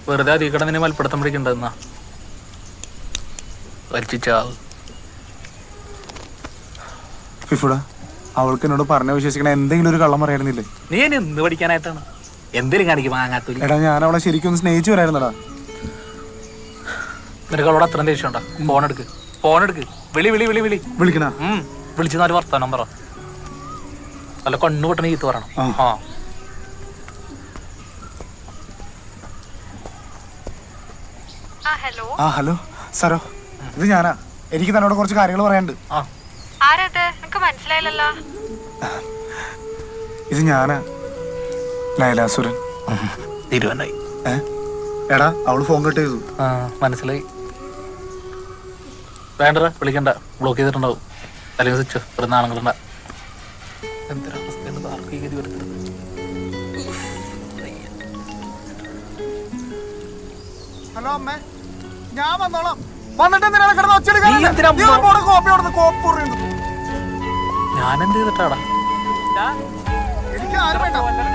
വെറുതെ അധികം കിടന്നിനെ മൽപ്പിടുത്തം പിടിക്കണ്ടെന്നാ വലിച്ചാവ്. ഫിഫുടാ, അവൾക്ക് എന്നോട് പറഞ്ഞ വിശ്വസിക്കണ എന്തെങ്കിലും ഒരു കള്ളം പറയായിരുന്നില്ലേ? നീ ഇനി എന്ത് പഠിക്കാനായിട്ടാണ് എന്തേലും കാണിക്കും വാങ്ങാത്തൊരു? എടാ, ഞാൻ അവളെ ശരിക്കും ഒന്ന് സ്നേഹിച്ചു വരായിരുന്നടാ. നിനക്ക് അവളോട് അത്രയും ദേഷ്യം ഉണ്ടാ? ഫോൺ എടുക്ക്. വിളി വിളി വിളി വിളി വിളിക്കണ. വിളിച്ച് 4 വർത്താനം പറ. അല്ല കണ്ണു പൊട്ടണ ചീത്ത പറയണം. ഹലോ സാറോ, ഇത് ഞാനാ. എനിക്ക് തന്നോട് കുറച്ച് കാര്യങ്ങൾ പറയാനുണ്ട്. മനസ്സിലായില്ലല്ലോ. ഇത് ഞാനാ, ലൈലാസുരൻ. തീരുമാനായി. എടാ, അവള് ഫോൺ കട്ട് ചെയ്തു. മനസ്സിലായി. വേണ്ട, വിളിക്കണ്ട, ബ്ലോക്ക് ചെയ്തിട്ടുണ്ടാവും. അല്ലെങ്കിൽ സ്വിച്ച് ഒരു നാളങ്ങളുണ്ട. എന്തൊരവസ്ഥയാണ് ആർക്കും ഗതി വരുന്നത്. ഹലോ അമ്മേ, ഞാൻ വന്നോളാം. വന്നിട്ട് ഞാൻ എന്ത് ചെയ്തിട്ടാടാ? എനിക്ക് ആരും വേണ്ട.